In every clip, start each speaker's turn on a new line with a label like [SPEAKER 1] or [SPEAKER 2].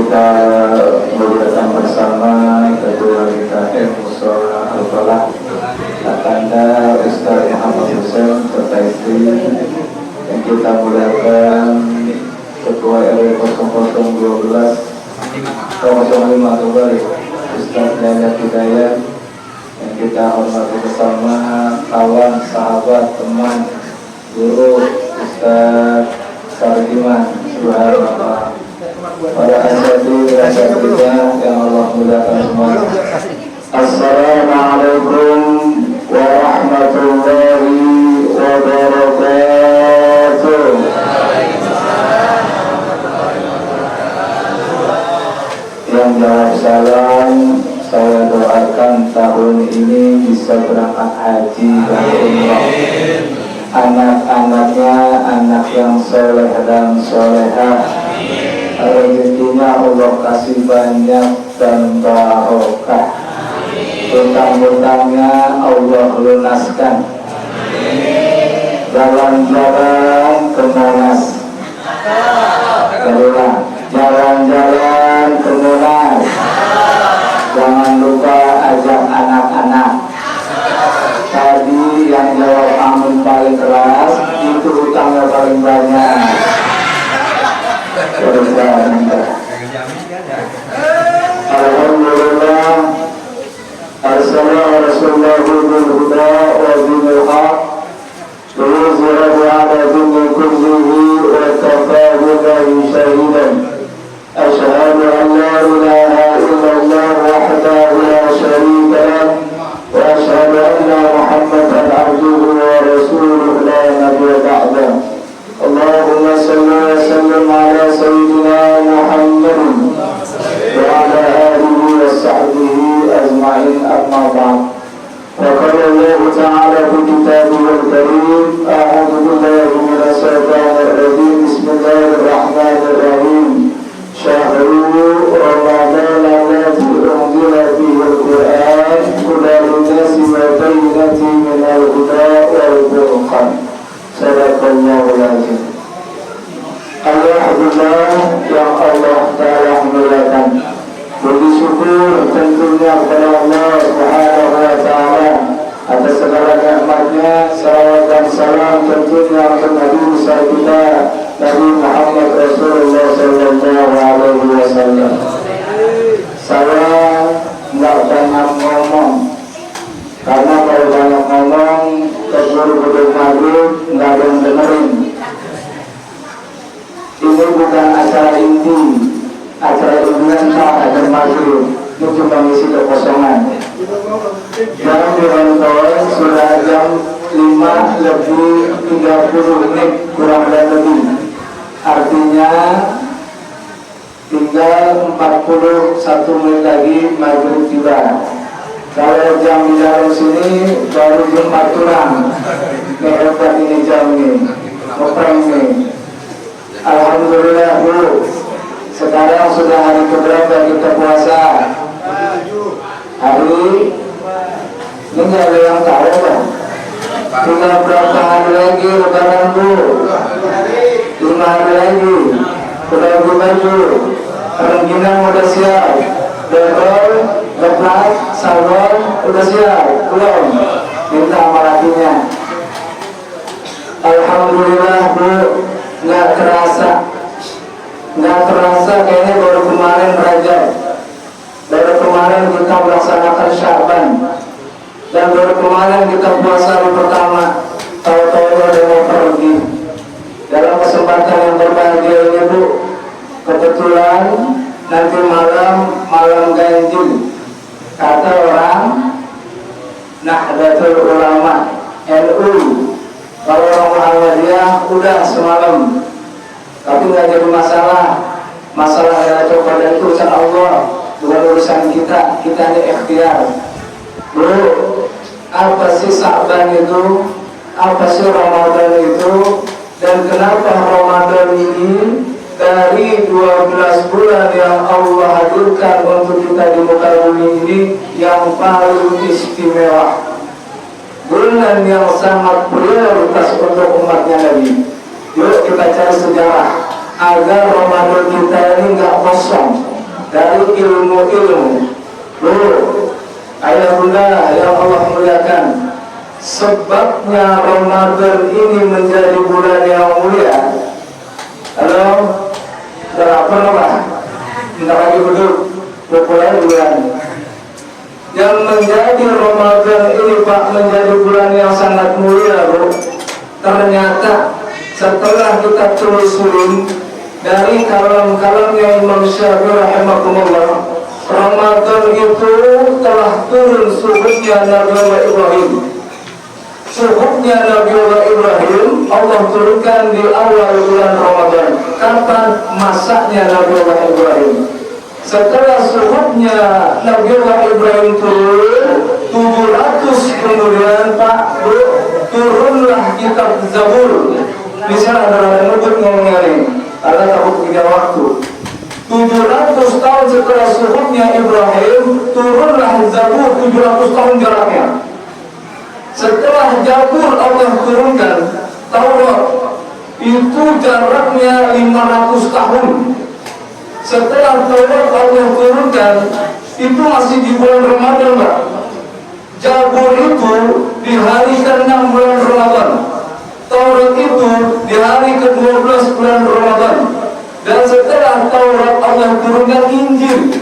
[SPEAKER 1] kita muliakan bersama ketua kita Musola Al-Falah Kakanda Ustaz Muhammad Hussein serta istri, yang kita muliakan ketua RW 0012 005 Ustaz Yahya Hidayat, yang kita hormati bersama kawan, sahabat, teman, guru Ustaz Sarjiman Subhanallah, para asatidzah yang Allah muliakan semua. Assalamualaikum warahmatullahi wabarakatuh. Yang jawab salam, saya doakan tahun ini bisa berangkat haji dan umrah. Anak-anaknya anak yang soleh dan solehah, rezekinya Allah kasih banyak dan barokah, utang-utangnya Allah lunaskan, jalan-jalan ke Monas, jalan-jalan ke Monas, jangan lupa ajak anak-anak. Tadi yang jawab amin paling keras, itu utangnya paling banyak. Alhamdulillah, arsalallahu Rasulullah bil huda wa dinil haq, liyuzhirahu ala dini kullihi wa kafa billahi shahidan. Asyhadu an la ilaha illallah wahdahu la syarika lah, wa asyhadu anna Muhammadan abduhu wa rasuluhu la nabiyya ba'dah. Allahumma salli wa sallim ala sayyidina Muhammadin wa ala alihi wa sahbihi ajma'in, amma ba'd. Wa qala Allah ta'ala fi kitabihil karim, a'udzu billahi minasy syaithanir rajim, bismillahirrahmanirrahim. Syahru Ramadan alladzi unzila fihi al-Qur'an hudan lin-nasi wa bayyinatin minal huda wal furqan. Sadaqallahul azim. Alhamdulillah yang Allah Ta'ala muliakan. Puji syukur tentunya kepada Allah Subhanahu wa Ta'ala atas segala nikmatnya. Salawat dan salam tentunya untuk Nabi besar kita Nabi Muhammad Rasulullah Sallallahu Alaihi Wasallam. Saya nggak banyak ngomong, karena kalau banyak ngomong keburu gedung maghrib nggak ada yang dengerin. Ini bukan acara inti, acara intinya ada maghrib. Ini cuma ngisi kekosongan. Jam dirontoy sudah jam 5:30 menit kurang dan lebih. Artinya tinggal 41 menit lagi maghrib tiba. Kalau jam di dalam sini baru jam 4 kurang. Hebat ini jam ini, ngeprank nih. Alhamdulillah Bu, sekarang sudah hari keberapa kita puasa? Hari ini nggak ada yang tahu kan? Tinggal berapa hari lagi lebaran Bu? 5 hari lagi. Udah baju, rengginang udah siap, dodol, geplak, salon udah siap, belum? Minta amalatinya. Alhamdulillah Bu, nggak terasa kayaknya baru kemarin Rajab, baru kemarin kita melaksanakan Sya'ban, dan baru kemarin kita puasa hari pertama. Tahu-tahu ada mau pergi. Dalam kesempatan yang berbahagia ini Bu, kebetulan nanti malam ganjil, kata orang Nahdlatul Ulama NU. Kalau orang Muhammadiyah udah semalam, tapi nggak jadi masalah. Masalah adalah coba dan urusan Allah, bukan urusan kita. Kita ini ikhtiar. Bu, apa sih Sya'ban itu? Apa sih Ramadan itu? Dan kenapa Ramadan ini dari 12 bulan yang Allah hadirkan untuk kita di muka bumi ini yang paling istimewa, bulan yang sangat prioritas untuk umatnya Nabi. Yuk kita cari sejarah agar Ramadan kita ini nggak kosong. dari ilmu-ilmu. Ayah bunda yang Allah muliakan, sebabnya Ramadan ini menjadi bulan yang mulia. Halo, apa nama? Bentar lagi duduk, mulai bulan. Yang menjadi Ramadan ini Pak menjadi bulan yang sangat mulia, bro. Ternyata setelah kita telusuri dari kalam-kalamnya Imam Syafi'i rahimahumullah, Ramadan itu telah turun suhudnya Nabi Allah Ibrahim. Suhudnya Nabi Allah Ibrahim Allah turunkan di awal bulan Ramadan. Kapan masaknya Nabi Allah Ibrahim? Setelah suhudnya Nabi Allah Ibrahim turun 700 kemudian Pak Bro, turunlah kitab Zabur. Misalnya ada ngebut ngomongnya ini, ada takut punya waktu. 700 tahun setelah suhudnya Ibrahim turunlah Zabur, 700 tahun jaraknya. Setelah Zabur Allah turunkan Taurat, itu jaraknya 500 tahun. Setelah Taurat Allah turunkan, itu masih di bulan Ramadan, Pak. Zabur itu di hari ke-6 bulan Ramadan. Taurat itu di hari ke-12 bulan Ramadan. Dan setelah Taurat Allah turunkan Injil.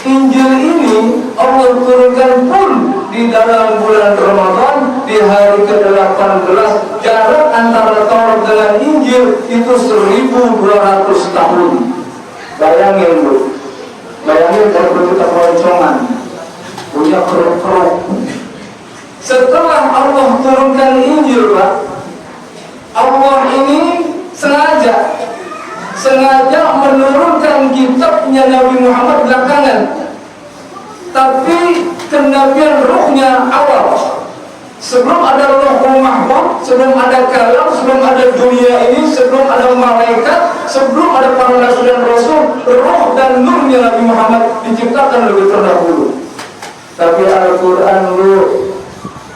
[SPEAKER 1] Injil ini Allah turunkan pun di dalam bulan Ramadan di hari ke-18. Jarak antara Taurat dengan Injil itu 1200 tahun. Bayangin Bu, bayangin kalau kita keroncongan punya keruk-keruk. Setelah Allah turunkan Injil Pak, Allah ini sengaja menurunkan kitabnya Nabi Muhammad belakangan, tapi kenabian ruhnya awal. Sebelum ada Lauhul Mahfuz, sebelum ada kalam, sebelum ada dunia ini, sebelum ada malaikat, sebelum ada para nabi dan rasul, roh dan nurnya Nabi Muhammad diciptakan lebih terdahulu. Tapi Al-Quran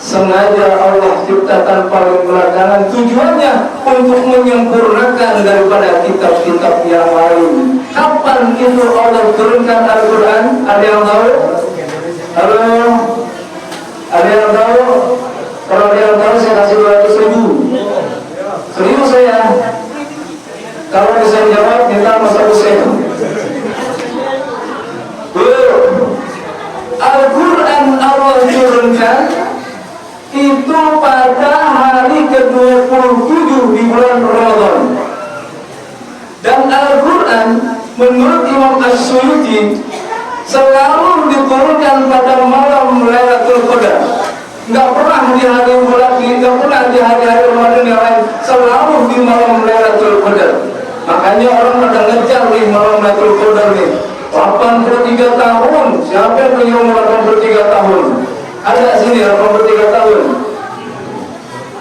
[SPEAKER 1] sengaja Allah ciptakan paling belakangan, tujuannya untuk menyempurnakan daripada kitab-kitab yang lain. Kapan itu Allah turunkan Al-Quran? Ada yang tahu? Halo? Ada yang tahu? Kalau ada yang tahu saya kasih 200.000. Serius saya. Kalau bisa jawab minta masa usia. Al-Quran Allah turunkan itu pada hari ke-27 di bulan Ramadan. Dan Al-Quran menurut Imam As-Suyuti selalu diturunkan pada malam Lailatul Qadar. Enggak pernah di hari bulan, enggak pernah di hari-hari Ramadan yang lain, selalu di malam Lailatul Qadar. Makanya orang pada ngejar nih malam Lailatul Qadar nih. 83 tahun, siapa yang punya umur 83 tahun? Ada sini 83 tahun?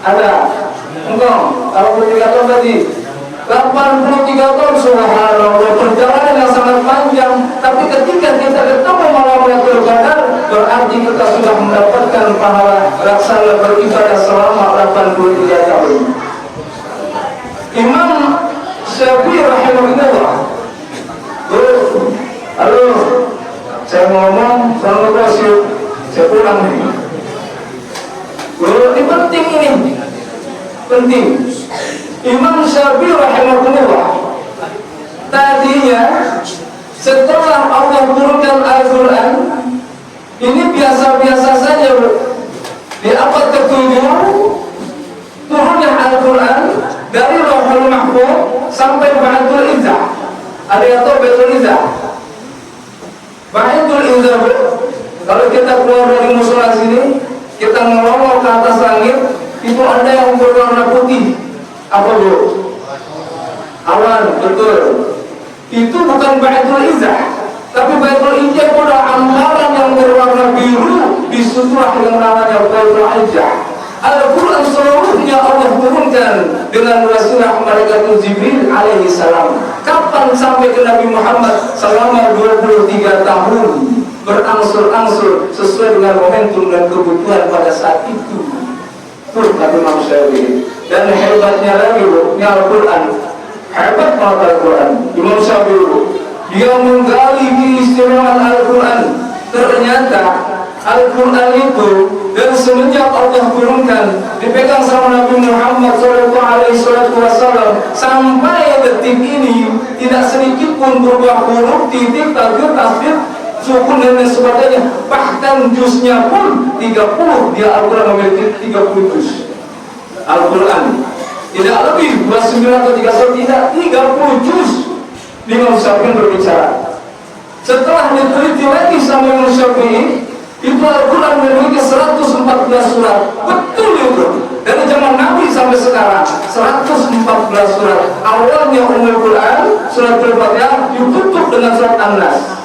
[SPEAKER 1] Ada? Engkau, 83 tahun tadi? 83 tahun, subhanallah, perjalanan yang sangat panjang. Tapi ketika kita ketemu malam Lailatul Qadar, berarti kita sudah mendapatkan pahala laksana beribadah selama 83 tahun. Imam Syafi'i rahimahullah, halo, saya ngomong sama bosnya, saya pulang nih. Ini penting ini, penting. Imam Syafi'i rahimahullah tadinya setelah Allah turunkan Al-Quran ini biasa-biasa saja. Di abad ke-7 turunnya Al-Quran dari Lauhul Mahfuz sampai Baitul Izzah. Ada yang tahu Baitul Izzah? Baitul Izzah, kalau kita keluar dari musola sini, kita ngelongok ke atas langit, itu ada yang berwarna putih. Apa Bu? Awan, betul. Itu bukan Baitul Izzah, tapi Baitul Izzah itu ada hamparan yang berwarna biru di sutra yang namanya Baitul Izzah. Al-Quran seluruhnya Allah turunkan dengan wasilah malaikat Jibril alaihi salam. Kapan sampai ke Nabi Muhammad? Selama 23 tahun berangsur-angsur sesuai dengan momentum dan kebutuhan pada saat itu. Tuh kata Imam Syafi'i. Dan hebatnya lagi Bu, ini Al-Quran hebat banget Al-Quran. Imam Syafi'i
[SPEAKER 2] Dia menggali keistimewaan Al-Quran. Ternyata Al-Quran itu dan semenjak Allah turunkan dipegang sama Nabi Muhammad SAW sampai detik ini tidak sedikit pun berubah huruf, titik, takdir, tasdid, sukun dan lain sebagainya. Bahkan juznya pun 30. Dia Al-Quran memiliki 30 juz. Al-Quran tidak lebih 29 atau 31, tidak, 30 juz. Imam Syafi'i berbicara. Setelah diteliti lagi sama Imam Syafi'i, itu Al-Quran memiliki 114 surat. Betul itu. Dari zaman Nabi sampai sekarang 114 surat. Awalnya Ummul Quran, surat Al-Fatihah ditutup dengan surat An-Nas.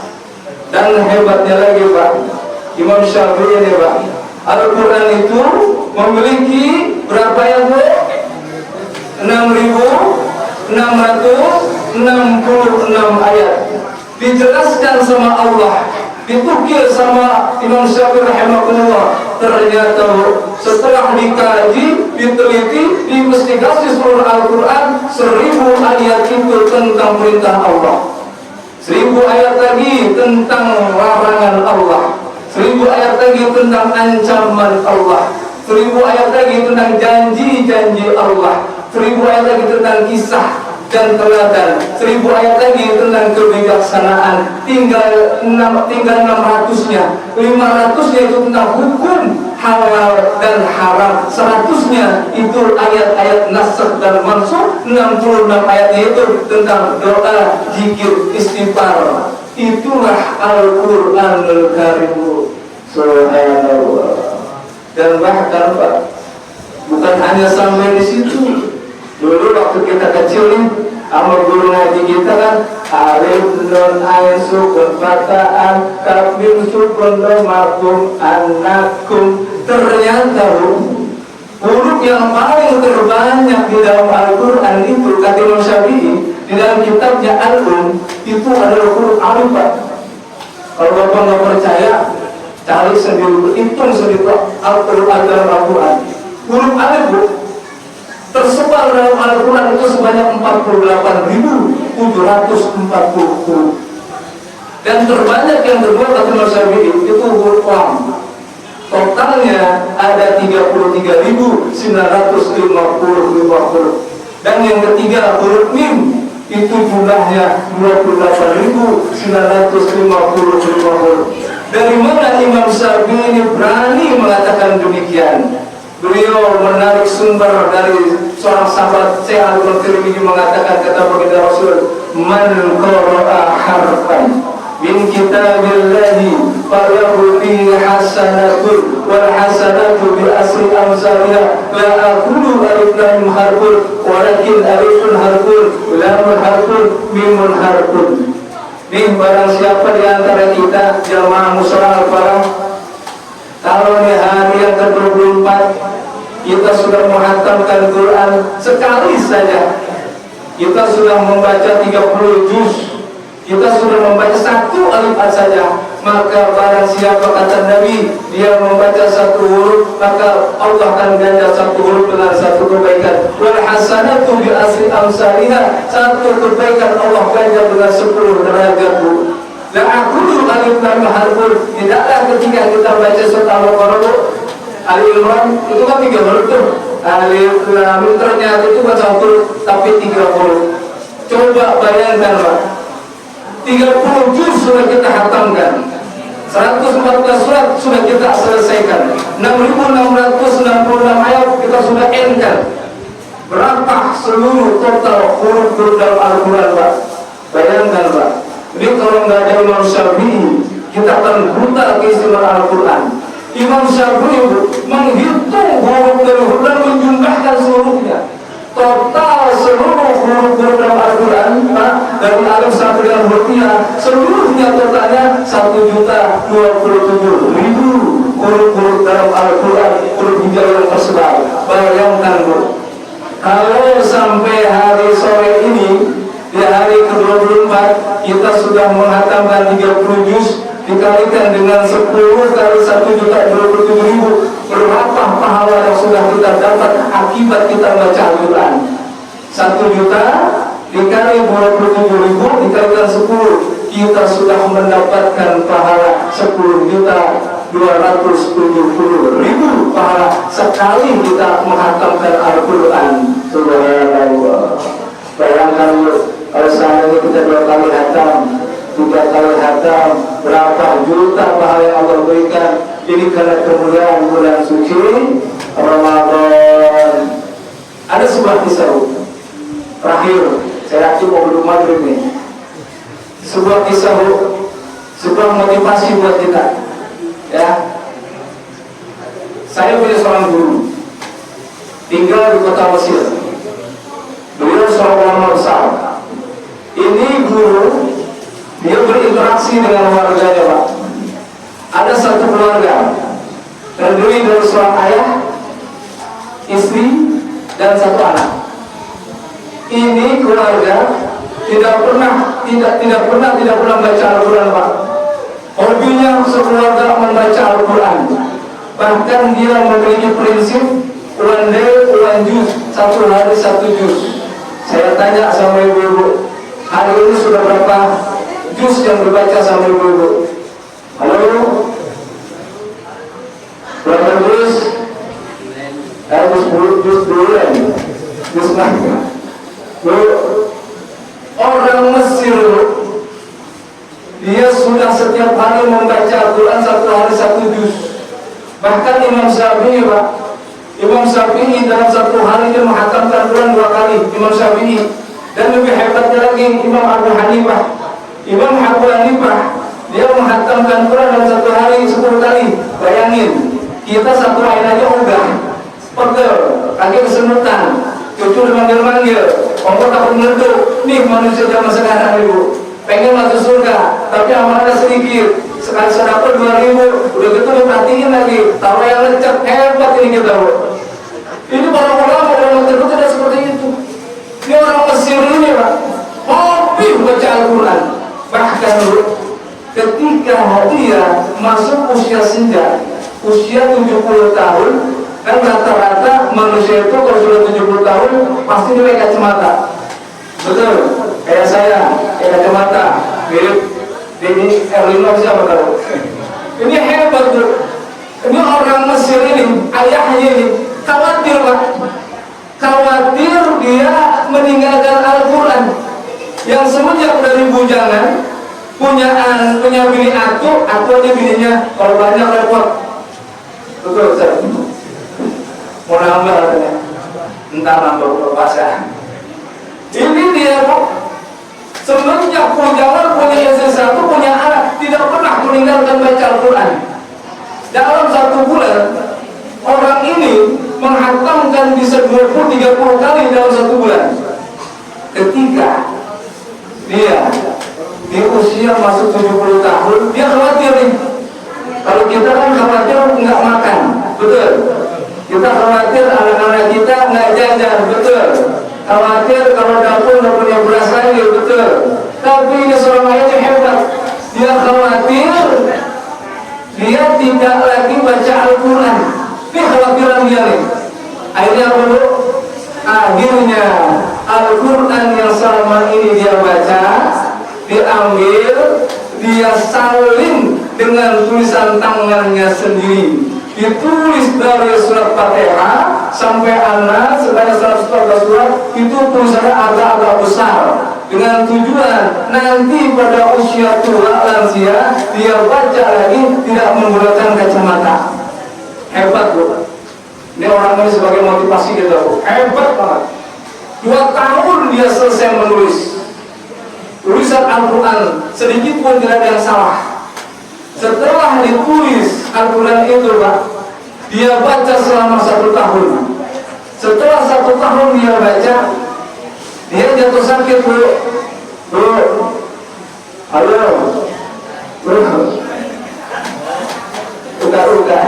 [SPEAKER 2] Dan hebatnya lagi Pak, Imam Syafi'i ini Pak, Al-Quran itu memiliki berapa ya Bu? 6.666 ayat. Dijelaskan sama Allah, ditukil sama Imam Syafi'i rahimahullah. Ternyata setelah dikaji, diteliti, diinvestigasi seluruh Al-Quran, 1000 ayat itu tentang perintah Allah, 1000 ayat lagi tentang larangan Allah, 1000 ayat lagi tentang ancaman Allah, 1000 ayat lagi tentang janji-janji Allah, 1000 ayat lagi tentang kisah dan teladan, 1000 ayat lagi tentang kebijaksanaan. Tinggal 600-nya, 500-nya itu tentang hukum halal dan haram, 100-nya itu ayat-ayat nasakh dan mansukh, 66 ayatnya itu tentang doa, zikir, istighfar. Itulah Al-Quranul Karim. Subhanallah. Dan bahkan Pak, bukan hanya sampai di situ. Dulu waktu kita kecil nih, sama guru ngaji kita kan, alif nun ain sukun fataan kaf mim sukun domakum anakum. Ternyata huruf yang paling terbanyak di dalam Al-Quran itu kata Imam Syafi'i di dalam kitabnya Al-Um itu adalah huruf alif Pak. Kalau Bapak nggak percaya, cari sendiri, hitung sendiri Al-Quran dalam Al-Quran. Huruf alif Bu tersebar dalam Al-Quran itu sebanyak 48.740 huruf. Dan terbanyak yang terbuat kata Imam Syafi'i itu huruf lam. Totalnya ada 33.950 huruf. Dan yang ketiga huruf mim itu jumlahnya 28.950 huruf. Dari mana Imam Syafi'i ini berani mengatakan demikian? Beliau menarik sumber dari seorang sahabat Syekh Al-Tirmidzi mengatakan, kata baginda Rasul, man qara'a harfan min kitabillahi falahu bihi hasanatun wal hasanatu bi asri amsalha la aqulu alif lam harfun walakin alifun harfun lamun harfun mimun harfun. Nih barang siapa di antara kita jamaah musyawarah al-falah, kalau di hari yang ke-24 kita sudah menghatamkan Quran sekali saja, kita sudah membaca 30 juz, kita sudah membaca 1 alif saja, maka barang siapa kata Nabi dia membaca 1 huruf, maka Allah akan ganda 1 huruf dengan 1 kebaikan. Wal hasanatu bi asri amsalha, 1 kebaikan Allah ganda dengan 10 derajat. La aqulu alif lam harfun, tidaklah ketika kita baca surat Al-Baqarah, Ali Imran itu kan 3 huruf tuh. Alif lam ternyata itu baca huruf tapi 3 huruf. Coba bayangkan Pak, 30 juz sudah kita hatamkan, 114 surat sudah kita selesaikan, 6.666 ayat kita sudah endkan. Berapa seluruh total huruf dalam Al-Quran Pak? Bayangkan Pak. Jadi kalau nggak ada Imam Syafi'i, kita akan buta keistimewaan Al-Quran. Imam Syafi'i menghitung huruf dari huruf dan menjumlahkan seluruhnya. Total seluruh huruf dalam Al-Quran, dari alif sampai dengan hurufnya, seluruhnya totalnya 1.027.000 huruf dalam Al-Quran, huruf hijau yang tersebar. Bayangkan Bu, kalau sampai hari sore ini, di hari ke-24 kita sudah menghatamkan 30 juz, dikalikan dengan 10 kali 1.027.000, berapa pahala yang sudah kita dapat akibat kita baca Al-Quran? 1 juta dikali 27.000 dikalikan 10 kita sudah mendapatkan pahala 10.270.000 pahala sekali kita menghatamkan Al-Quran. Subhanallah. Bayangkan kalau seandainya kita 2 kali hatam, 3 kali hatam, berapa juta pahala yang Allah berikan. Ini karena kemuliaan bulan suci Ramadan. Ada sebuah kisah terakhir, saya yakin mau duduk maghrib nih. Sebuah kisah, sebuah motivasi buat kita. Ya, saya punya seorang guru, tinggal di kota Mesir. Beliau seorang ulama besar. Ini guru, dia berinteraksi dengan warganya, Pak. Ada satu keluarga terdiri dari seorang ayah, istri, dan 1 anak. Ini keluarga tidak pernah baca Al-Quran, Pak. Hobinya sekeluarga membaca Al-Quran. Bahkan dia memiliki prinsip one day one juz, 1 hari 1 juz. Saya tanya sama ibu-ibu, hari ini sudah berapa juz yang dibaca sama ibu-ibu? Halo? Berapa juz? Harus 10 juz dulu ya. Juz mana? Orang Mesir, dia sudah setiap hari membaca Al-Quran 1 hari 1 juz. Bahkan Imam Syafi'i, Pak, Imam Syafi'i dalam 1 hari dia menghatamkan Quran 2 kali. Imam Syafi'i. Dan lebih hebatnya lagi Imam Abu Hanifah. Imam Abu Hanifah dia menghatamkan Quran dalam 1 hari 10 kali. Bayangin, kita 1 hari aja udah pegel, kaki kesemutan, cucu dimanggil-manggil, ongkot takut meletup. Nih manusia zaman sekarang, ibu pengen masuk surga tapi amalnya sedikit, sekali sedekah 2.000, udah gitu diperhatiin lagi, tahu yang lecet. Hebat ini kita, Bu. Ini para ulama itu tidak seperti itu. Ini orang Mesir ini, Pak, hobi baca Al-Quran. Bahkan, Bu, ketika dia masuk usia senja, usia 70 tahun, kan rata-rata manusia itu kalau sudah 70 tahun pasti dia pakai kacamata. Betul, kayak saya, kayak kacamata mirip ini Erlino siapa tahu. Ini hebat, Bu. Ini orang Mesir ini, ayahnya ini khawatir, Pak. Khawatir dia meninggalkan Al-Quran yang semenjak dari bujangan punya bini atu aja bininya kalau banyak repot. Betul, Ustaz. Mau nambah katanya, entah nambah puasa. Ini dia, Pak, semenjak bujangan punya istri 1, punya anak, tidak pernah meninggalkan baca Al-Quran. Dalam 1 bulan orang ini menghatamkan bisa 20-30 kali dalam 1 bulan. Ketika dia di usia masuk 70 tahun, dia khawatir nih. Kalau kita kan khawatir nggak makan, betul. Kita khawatir anak-anak kita nggak jajan, betul. Khawatir kalau dapur nggak punya beras lagi, betul. Tapi ini seorang ayah yang hebat. Dia khawatir dia tidak lagi baca Al-Quran. Ini khawatiran dia nih. Akhirnya apa, Bu? Akhirnya Al-Quran yang selama ini dia baca diambil, dia salin dengan tulisan tangannya sendiri. Ditulis dari surat Fatihah sampai Anas sebanyak 114 surat. Itu tulisannya agak-agak besar, dengan tujuan nanti pada usia tua lansia dia baca lagi tidak menggunakan kacamata. Hebat, Bu. Ini orang ini sebagai motivasi kita, Bu. Hebat banget. 2 tahun dia selesai menulis tulisan Al-Quran, sedikit pun tidak ada yang salah. Setelah ditulis Al-Quran itu, Pak, dia baca selama 1 tahun. Setelah 1 tahun dia baca, dia jatuh sakit, Bu. Bu, halo, Bu, udah.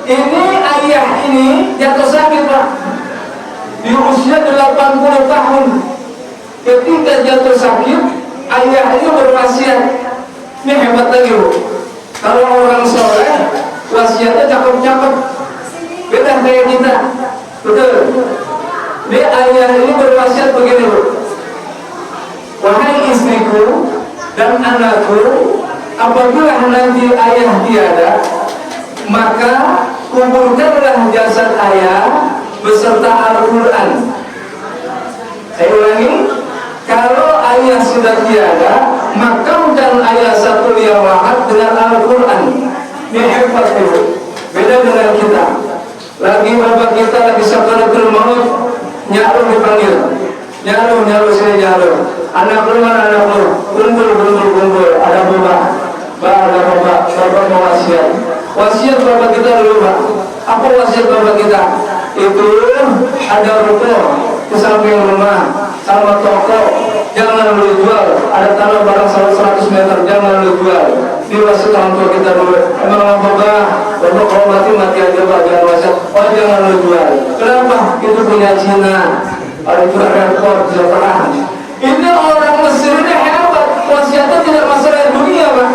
[SPEAKER 2] Ini ayah ini jatuh sakit, Pak, di usia 80 tahun. Ketika jatuh sakit, ayah ini berwasiat. Ini hebat lagi, Bu. Kalau orang soleh, wasiatnya cakep-cakep, beda kayak kita, betul. Dia ayah ini berwasiat begini, Bu. wahai istriku dan anakku, apabila nanti ayah tiada, maka kuburkanlah jasad ayah beserta Al-Quran. Saya ulangi, kalau ayah sudah tiada, makamkan ayah satu yang lahat dengan Al-Quran. Ini hebat itu, beda dengan kita. Lagi bapak kita lagi sakaratul maut, nyaru dipanggil, nyaru saya nyaru. Anak lu mana anak lu? Kumpul. Ada bapak mau wasiat. Wasiat bapak kita dulu pak. Apa wasiat bapak kita? Itu ada ruko di samping rumah sama toko, jangan lu jual. Ada tanah barang 100 meter, jangan lu jual. Di wasiat orang tua kita dulu. Emang bapak kalau mati aja pak, jangan wasiat. Oh jangan lu jual. Kenapa? Itu punya Cina. Ada juga repot, jauh. Ini orang Mesir ini hebat. Wasiatnya tidak masalah dunia pak.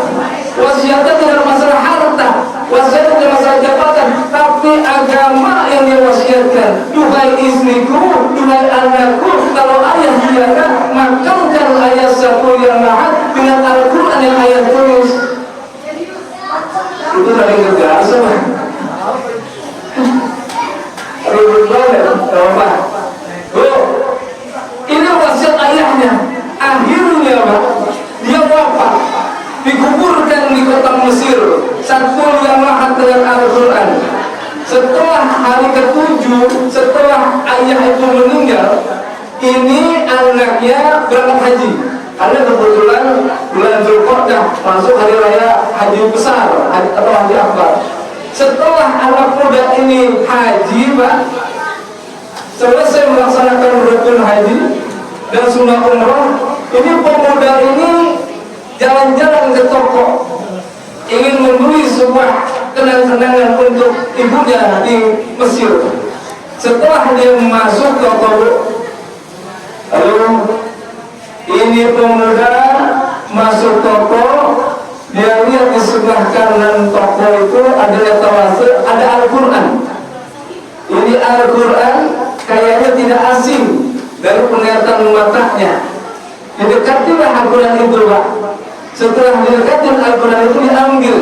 [SPEAKER 2] Wasiatnya tidak masalah harta. Wasiatnya tidak masalah jabatan. Tapi agama yang diwasiatkan. Duhai istriku, duhai anakku, kalau ayah tiada, makamkan ayah satu yang lahat dengan Al-Quran yang ayah tulis. Itu dari negara sama. Ribut banget, apa? Ini wasiat ayahnya. Akhirnya pak, dia wafat, dikuburkan di kota Mesir, satu yang lahat dengan Al-Quran. Setelah hari ke-7, setelah ayah itu meninggal, ini anaknya berangkat haji. Karena kebetulan bulan Zulqa'dah masuk hari raya haji besar atau haji akbar. Setelah anak muda ini haji pak, selesai melaksanakan rukun haji dan sunnah umrah, ini pemuda ini jalan-jalan ke toko, ingin membeli sebuah kenang-kenangan untuk ibunya di Mesir. Setelah dia masuk toko, lalu ini pemuda masuk toko, dia lihat di sebelah kanan toko itu ada etalase, ada Al-Quran. Ini Al-Quran kayaknya tidak asing dari penglihatan matanya. Didekatilah Al-Quran itu pak. Setelah didekatin Al-Quran itu diambil.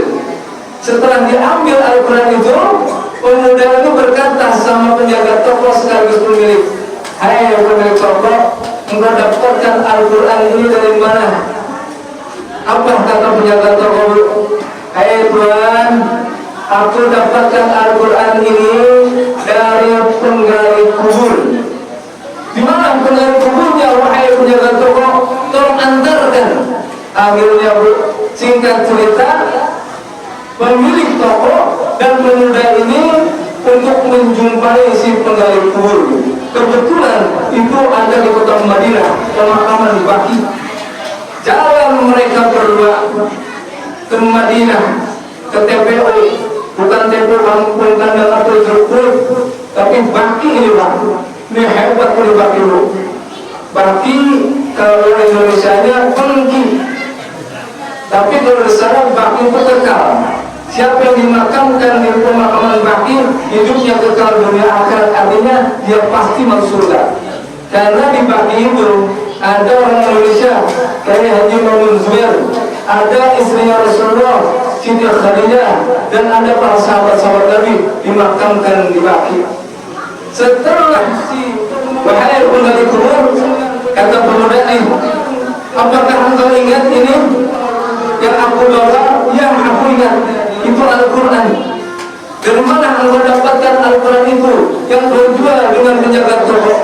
[SPEAKER 2] Setelah diambil Al-Quran itu, pemuda itu berkata sama penjaga toko sekaligus pemilik, hai pemilik toko, engkau dapatkan Al-Quran ini dari mana? Apa kata penjaga toko? Hai Tuhan, aku dapatkan Al-Quran ini dari penggali kubur. Di mana penggali kuburnya, wahai penjaga toko? Tolong antarkan. Akhirnya singkat cerita, pemilik toko dan pemuda ini untuk menjumpai si penggali kubur. Kebetulan itu ada di kota Madinah, pemakaman Baqi. Jalan mereka berdua ke Madinah, ke TPU, bukan TPU Kampung Tandang atau Jerukul, tapi Baqi ini pak. Ini hebat ini Baqi dulu. Baqi kalau Indonesia-nya Bengki, tapi kalau di sana Baqi itu kekal. Siapa yang dimakamkan di pemakaman Baqi, hidupnya kekal dunia akhirat, artinya dia pasti masuk surga. Karena di Baqi itu ada orang Indonesia kayak Haji Mamun Zubair, ada istrinya Rasulullah Siti Khadijah, dan ada para sahabat-sahabat Nabi dimakamkan di Baqi. Setelah si wahai penggali kubur, kata pemuda ini, apakah engkau ingat ini yang aku bawa? Yang aku ingat itu Al-Quran. Dari mana engkau dapatkan Al-Quran itu yang berjual dengan penjaga toko?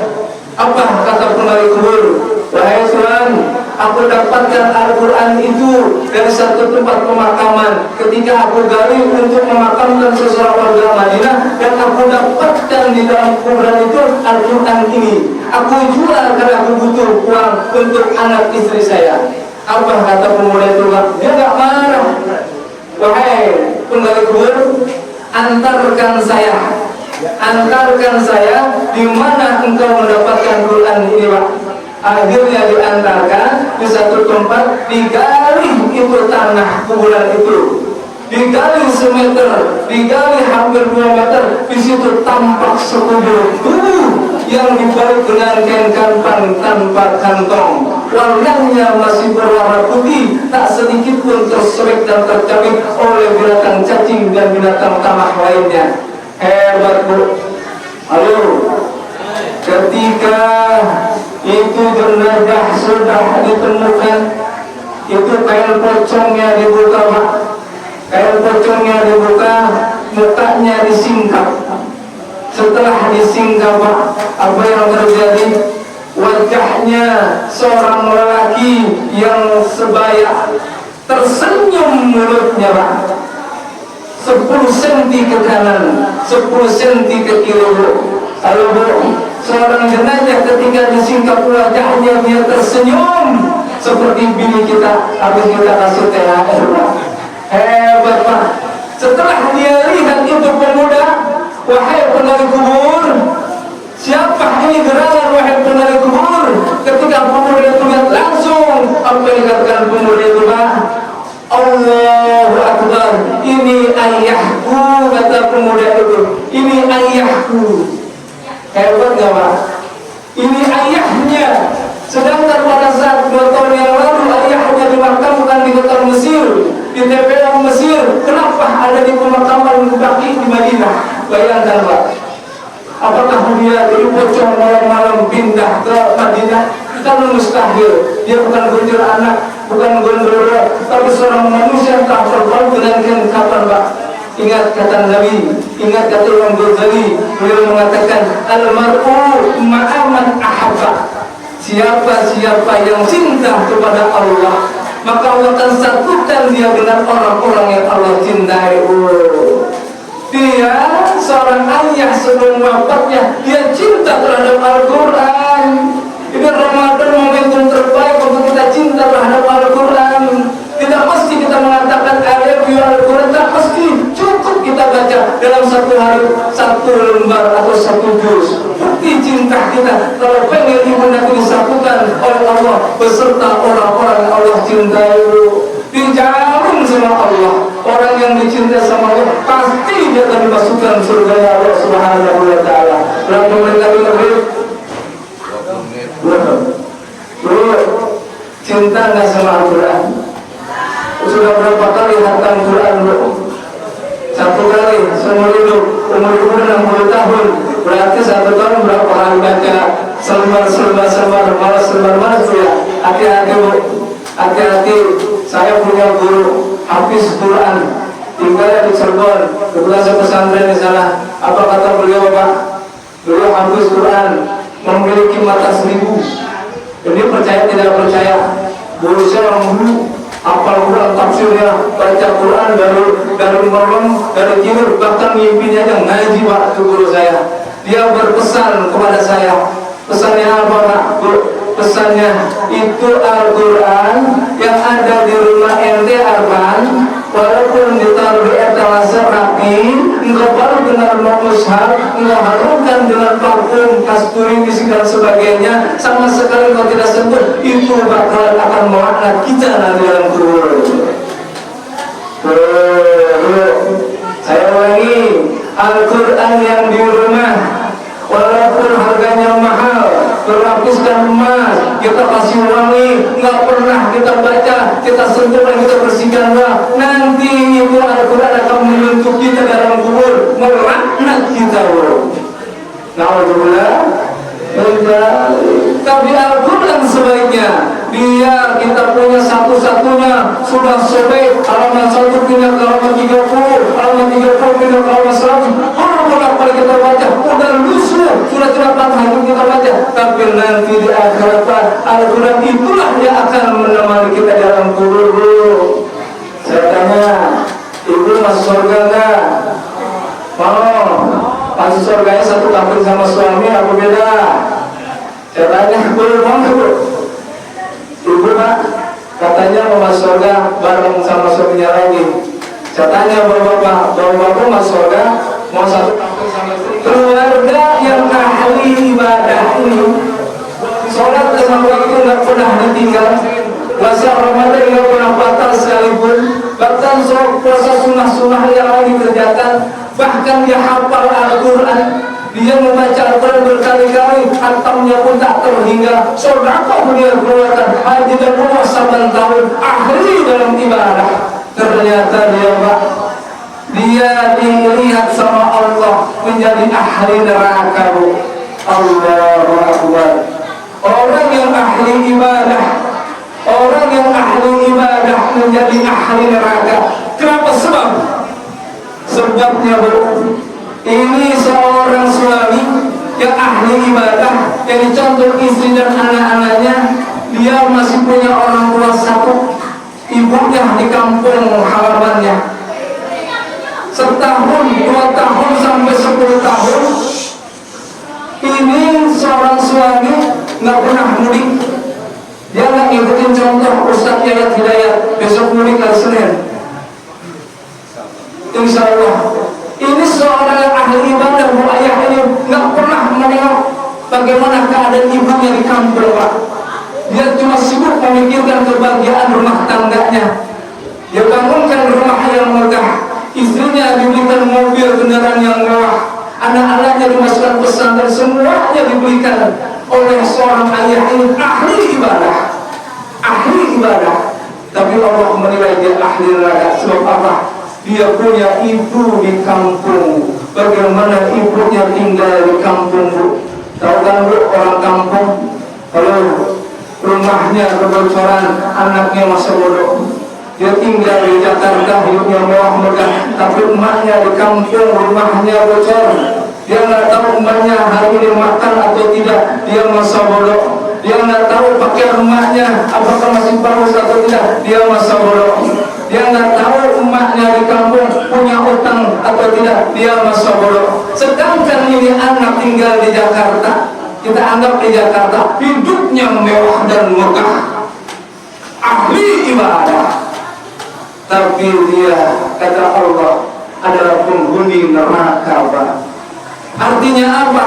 [SPEAKER 2] Apa kata penggali kubur? Wahai Tuhan, aku dapatkan Al-Quran itu dari satu tempat pemakaman ketika aku gali untuk memakamkan seseorang warga Madinah, dan aku dapatkan di dalam kuburan itu Al-Quran ini. Aku jual karena aku butuh uang untuk anak istri saya. Apa kata pemuda itu? Dia gak marah. Wahai penggali kubur, antarkan saya di mana engkau mendapatkan Quran ini pak. Akhirnya diantarkan di satu tempat, digali itu tanah kuburan itu, digali semeter, digali hampir 2 meter. Di situ tampak sekubur tubuh yang dibalik dengan kain kafan tanpa kantong. warnanya masih berwarna putih, tak sedikit pun tersobek dan tercabik oleh binatang cacing dan binatang tamah lainnya. Hebat Bu. Halo. Ketika itu jenazah sudah ditemukan, itu kain pocongnya dibuka Pak. Kain pocongnya dibuka, mukanya disingkap. Setelah disingkap Pak, apa yang terjadi? Wajahnya seorang lelaki yang sebaya tersenyum mulutnya Pak. 10 cm ke kanan, 10 cm ke kiri. Kalau Bu, seorang jenazah ketika disingkap wajahnya dia tersenyum seperti bini kita habis kita kasih THR Pak. Hebat Pak. Setelah dia lihat itu pemuda, wahai penari kubur, siapa ini gerangan wahai penari kubur? Ketika pemuda itu lihat langsung apa yang dikatakan pemuda itu Pak? Allahu Akbar, ini ayahku, kata pemuda itu. Ini ayahku. Hebat gak Pak? Ini ayahnya. Sedangkan pada saat 2 tahun yang lalu ayahnya dimakamkan di kota Mesir, di TPA Mesir. Kenapa ada di pemakaman Baqi di Madinah? Bayangkan Pak. Apakah dia dari pocong malam-malam pindah ke Madinah? Kan mustahil. Dia bukan gonjol anak, bukan gonjol, tapi seorang manusia yang tak terbau dengan kapan Pak. Ingat kata Nabi, ingat kata Imam Ghazali, beliau mengatakan al-mar'u ma'aman ahabba. Siapa-siapa yang cinta kepada Allah, maka Allah akan satukan dia dengan orang-orang yang Allah cintai. Dia seorang ayah sebelum wafatnya, dia cinta terhadap Al-Quran. Ini Ramadan momentum terbaik untuk kita cinta terhadap Al-Quran. Tidak mesti kita mengatakan ayat Al-Quran, tak mesti. Cukup kita baca dalam satu hari 1 lembar atau 1 juz. Bukti cinta kita. Kalau pengen ibunda disatukan oleh Allah beserta orang-orang yang Allah cintai, dijamin sama Allah. Orang yang dicintai sama Allah pasti dia akan dimasukkan surga Allah Subhanahu wa taala. Berapa menit lagi Nabi? Cinta nggak sama Al-Quran? Sudah berapa kali hatam Quran Bu? 1 kali seumur hidup. Umur 60 tahun. Berarti 1 tahun berapa kali baca selbar malas Bu ya? Hati-hati Bu. Hati-hati. Saya punya guru hafiz Quran, tinggal di Cirebon. Kebetulan saya pesantren di sana. Apa kata beliau Pak? Beliau hafiz Quran, memiliki mata 1000. Ini percaya tidak percaya? Guru saya orang dulu hafal Quran, tafsirnya, baca Quran dari malam, dari tidur, bahkan mimpinya aja ngaji Pak. Itu guru saya. Dia berpesan kepada saya. Pesannya apa Pak? Pesannya itu Al-Quran yang ada di rumah ente Arman, walaupun ditaruh di etalase rapi, engkau baru dengan mushaf, engkau harumkan dengan parfum, kasturi, bisi dan sebagainya, sama sekali engkau tidak sentuh, itu bakalan akan melaknat kita nanti dalam kubur. Saya ulangi, Al-Quran yang di rumah, walaupun harganya mahal, berlapiskan emas, kita kasih wangi, nggak pernah kita baca, kita sentuh dan kita bersihkan, nanti itu Al-Quran akan menyentuh kita dalam kubur, melaknat kita. Alhamdulillah. Tapi Al-Quran sebaiknya dia kita punya satu-satunya sudah sobek halaman 1 pindah ke halaman 30, halaman 30 pindah ke halaman 100. Berapa kita baca udah lusuh, sudah tidak paham kita baca. Tapi nanti di akhirat Al-Quran itulah yang akan menemani kita dalam kubur. Saya tanya, ibu masuk surga enggak? Mau? Masuk surganya satu kampung sama suami apa beda? Saya tanya, boleh mau nggak Bu? Ibu Pak, katanya mau masuk surga bareng sama suaminya lagi. Saya tanya bapak masuk surga mau satu kampung sama istri. Keluarga yang ahli ibadah ini, sholat lima waktu nggak pernah ditinggal, puasa Ramadan nggak pernah batal sekalipun, bahkan puasa sunnah yang lain dikerjakan, bahkan dia hafal Al-Quran. Dia membaca Al-Quran berkali-kali, khatamnya pun tak terhingga. Sedekah dia keluarkan, haji dan umrah saban tahun, ahli dalam ibadah. Ternyata dia dilihat sama Allah menjadi ahli neraka. Allahu Akbar. Orang yang ahli ibadah, orang yang ahli ibadah menjadi ahli neraka. Kenapa? Sebabnya ini seorang suami yang ahli ibadah, yang dicontoh istri dan anak-anaknya. Dia masih punya orang tua satu, ibunya di kampung halamannya. Setahun, 2 tahun sampai 10 tahun ini seorang suami nggak pernah mudik. Dia nggak ngikutin contoh Ustaz Yayat Hidayat, besok mudik hari Senin. Insya Allah. Ini seorang yang ahli ibadah, bu ayah ini nggak pernah menengok bagaimana keadaan ibunya di kampung, Pak. Dia cuma sibuk memikirkan kebahagiaan rumah tangganya. Dia bangunkan rumah yang megah, istrinya diberikan mobil kendaraan yang mewah, anak-anaknya dimasukkan pesantren, semuanya diberikan oleh seorang ayah ini ahli ibadah, ahli ibadah. Tapi Allah menilai dia ahli neraka. Sebab apa? Dia punya ibu di kampung. Bagaimana ibunya tinggal di kampung, Bu? Tahu kan, Bu, orang kampung kalau rumahnya kebocoran, anaknya masa bodoh. Dia tinggal di Jakarta, hidupnya mewah megah, tapi emaknya di kampung, rumahnya bocor. Dia nggak tahu emaknya hari ini makan atau tidak, dia masa bodoh. Dia nggak tahu pakaian emaknya apakah masih bagus atau tidak, dia masa bodoh. Dia nggak tahu emaknya di kampung punya utang atau tidak, dia masa bodoh. Sedangkan ini anak tinggal di Jakarta, kita anggap di Jakarta hidupnya mewah dan megah, ahli ibadah. Tapi dia, kata Allah, adalah penghuni neraka, Pak. Artinya apa?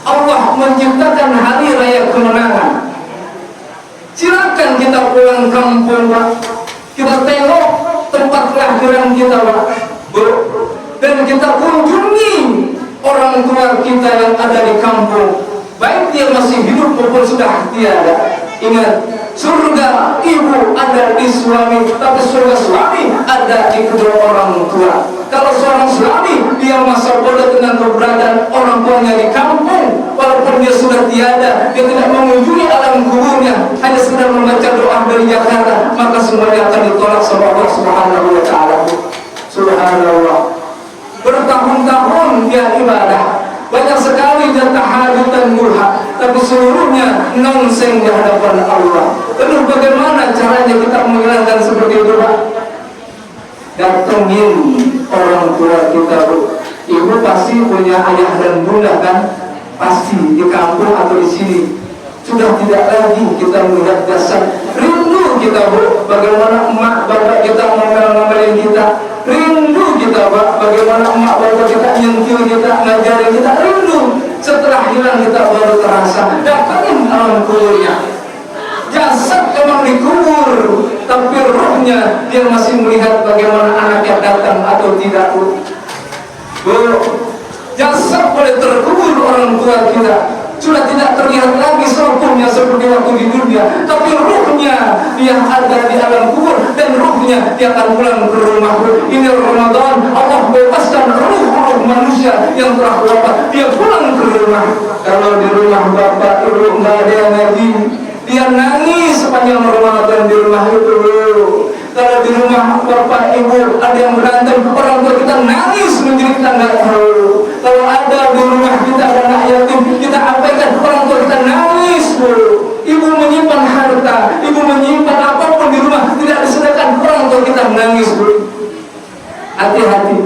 [SPEAKER 2] Allah menciptakan hari raya kemenangan. Silakan kita pulang kampung, Pak. Kita tengok tempat kelahiran kita, Pak. Dan kita kunjungi orang tua kita yang ada di kampung, baik dia masih hidup maupun sudah tiada. Ingat, surga ibu ada di suami, tapi surga suami ada di kedua orang tua. Kalau seorang suami dia masa bodoh dengan keberadaan orang tuanya di kampung, walaupun dia sudah tiada, dia tidak mengunjungi alam kuburnya, hanya sekedar membaca doa dari Jakarta, maka semuanya akan ditolak sama Allah Subhanahu wa Ta'ala. Subhanallah. Bertahun-tahun dia ibadah, banyak sekali dia tahajud dan duha, tapi seluruhnya nonseng di hadapan Allah. Lalu bagaimana caranya kita menghilangkan seperti itu, Pak? Datengin orang tua kita, Bu. Ibu pasti punya ayah dan bunda, kan? Pasti di kampung atau di sini. Sudah tidak lagi kita melihat jasad. Rindu kita, Bu, bagaimana emak bapak kita ngomel-ngomelin kita. Rindu kita, Pak, bagaimana emak bapak kita nyentil kita, ngajarin kita. Rindu. Setelah hilang kita baru terasa. Datangin alam kuburnya. Jasad memang dikubur, tapi rohnya dia masih melihat bagaimana anaknya datang atau tidak. Bu, jasad boleh terkubur orang tua kita, sudah tidak terlihat lagi seutuhnya seperti waktu di dunia, tapi ruhnya dia ada di alam kubur, dan ruhnya dia akan pulang ke rumah. Ini Ramadan, Allah bebaskan ruh-ruh manusia yang telah wafat, dia pulang ke rumah. Kalau di rumah bapak ibu nggak ada yang ngaji, dia nangis sepanjang Ramadan di rumah itu. Kalau di rumah bapak ibu ada yang berantem, orang tua kita nangis menjerit, kita nggak tahu. Kalau ada di rumah kita ada anak yatim, kita abaikan, orang tua kita nangis, Bu. Ibu menyimpan harta, ibu menyimpan apapun di rumah, tidak disedekahkan, orang tua kita nangis, Bu. Hati-hati.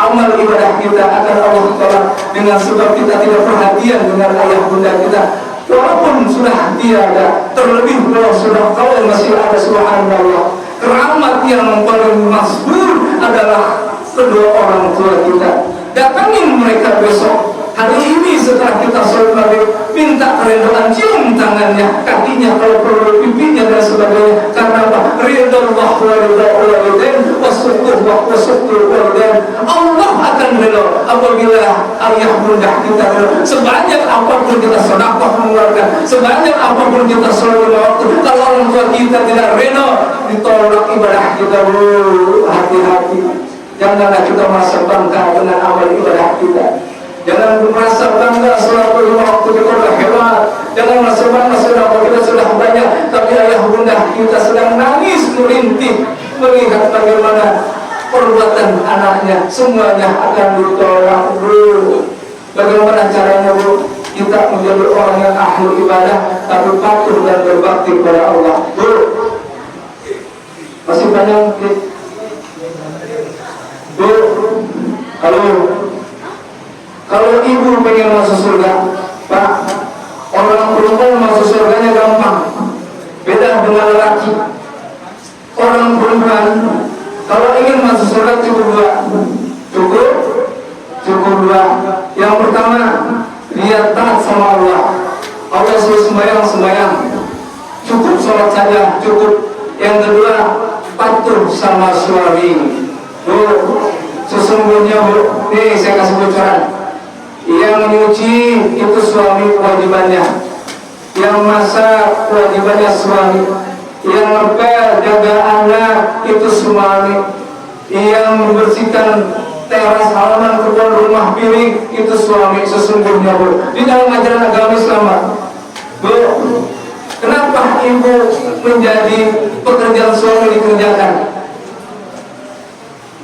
[SPEAKER 2] Amal ibadah kita akan Allah tolak dengan sebab kita tidak perhatian dengan ayah bunda kita. Walaupun sudah tiada, terlebih kalau sudah kau yang masih ada, subhanallah. Keramat yang paling masbur adalah kedua orang tua kita. Datangin mereka besok. Hari ini setelah kita sholat maghrib, minta kerendahan, cium tangannya, kakinya, kalau perlu pipinya dan sebagainya. Karena apa? Ridallah wa ridha walidain wasyukur wa syukur walidain. Allah akan ridha apabila ayah bunda kita ridha. Sebanyak apapun kita sedekah mengeluarkan, sebanyak apapun kita sholat waktu, kalau orang tua kita tidak ridha, ditolak ibadah kita. Hati-hati, janganlah kita merasa bangga dengan amal ibadah kita. Jangan merasa bangga sholat waktu kita sudah hebat. Jangan merasa bangga sedekah kita sudah banyak, tapi ayah bunda kita sedang nangis merintih melihat bagaimana perbuatan anaknya semuanya akan ditolak. Bagaimana caranya kita menjadi orang yang ahli ibadah tapi patuh dan berbakti kepada Allah? Masih banyak kalau ibu pengen masuk surga, Pak, orang perempuan masuk surganya gampang, beda dengan lelaki. Orang perempuan kalau ingin masuk surga cukup dua. Yang pertama, dia taat sama Allah. Allah suruh sembahyang, cukup sholat saja cukup. Yang kedua, patuh sama suami. Sesungguhnya nih saya kasih bocoran, yang menyuci itu suami kewajibannya, yang masak kewajibannya suami, yang ngepel jaga anak itu suami, yang membersihkan teras halaman kebun rumah piring itu suami. Sesungguhnya di dalam ajaran agama Islam, kenapa ibu menjadi pekerjaan suami dikerjakan?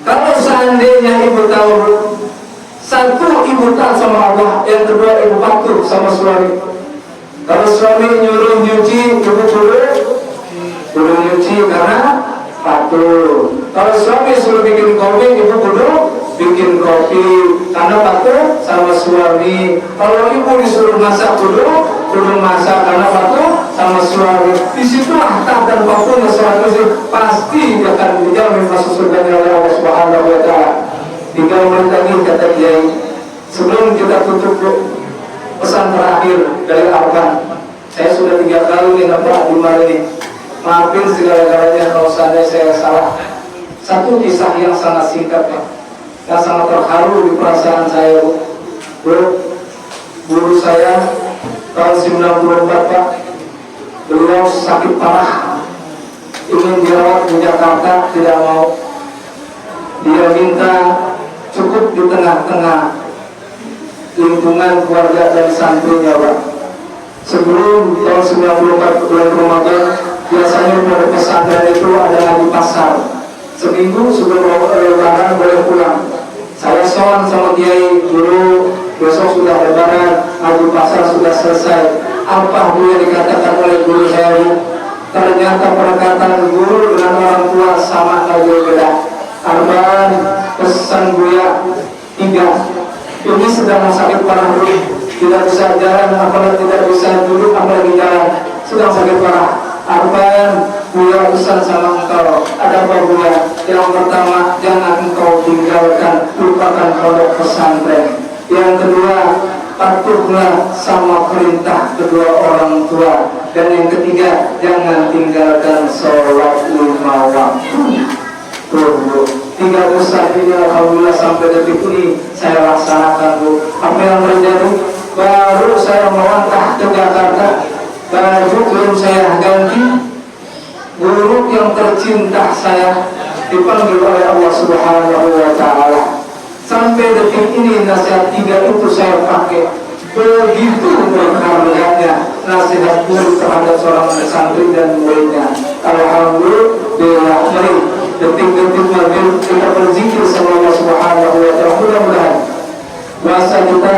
[SPEAKER 2] Kalau seandainya ibu tahu, satu, ibu taat sama Allah, yang kedua ibu patuh sama suami. Kalau suami nyuruh nyuci, ibu kudu nyuci karena patuh. Kalau suami suruh bikin kopi, ibu kudu bikin kopi karena patuh sama suami. Kalau ibu disuruh masak, kudu masak karena patuh sama suami. Disitulah taat dan patuhnya suami pasti akan dijamin masuk surga oleh Allah Subhanahu wa Ta'ala. 3 menit lagi kata Kiai. Sebelum kita tutup, pesan terakhir dari Arkan. Saya sudah 3 kali nih nampak di mana ini. Maafin segala-galanya kalau seandainya saya salah. Satu kisah yang sangat singkat, yang sangat terharu di perasaan saya, guru saya tahun 94, Pak. Beliau sakit parah, ingin dirawat di Jakarta, tidak mau. Dia minta cukup di tengah-tengah lingkungan keluarga dan santrinya, Pak. Sebelum tahun 94 bulan Ramadan, biasanya pada pesantren itu ada di pasar. Seminggu sebelum Lebaran boleh pulang. Saya soal sama Kiai dulu, besok sudah Lebaran, haji pasar sudah selesai. Apa yang dikatakan oleh guru saya? Ternyata perkataan guru dengan orang tua sama saja beda. Arban pesan Buya 3. Ini sedang sakit parah dulu, tidak bisa jalan, apalagi tidak bisa duduk, apalagi jalan, sedang sakit parah. Arban, Buya pesan sama engkau, ada apa Buya? Yang pertama, jangan engkau tinggalkan, lupakan pondok pesantren. Yang kedua, patuhlah sama perintah kedua orang tua. Dan yang ketiga, jangan tinggalkan sholat 5 waktu. 3 besar ini alhamdulillah sampai detik ini saya laksanakan, Bu. Apa yang terjadi? Baru saya melangkah ke Jakarta, baju belum saya ganti, guru yang tercinta saya dipanggil oleh Allah Subhanahu wa Ta'ala. Sampai detik ini nasihat 3 itu saya pakai. Begitu berharganya nasihat guru terhadap seorang santri dan muridnya. Alhamdulillah, mari detik-detik maghrib kita berzikir sama Allah Subhanahu wa Ta'ala. Mudah-mudahan puasa kita,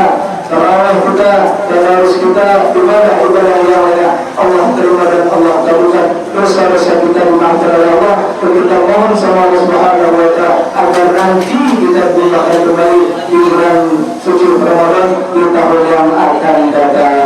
[SPEAKER 2] tarawih kita, dan harus kita ibadah yang lainnya Allah terima dan Allah kabulkan. Dosa-dosa kita dimaafkan oleh Allah. Kita mohon sama Allah Subhanahu wa Ta'ala agar nanti kita bisa kembali di bulan suci Ramadan di tahun yang akan datang.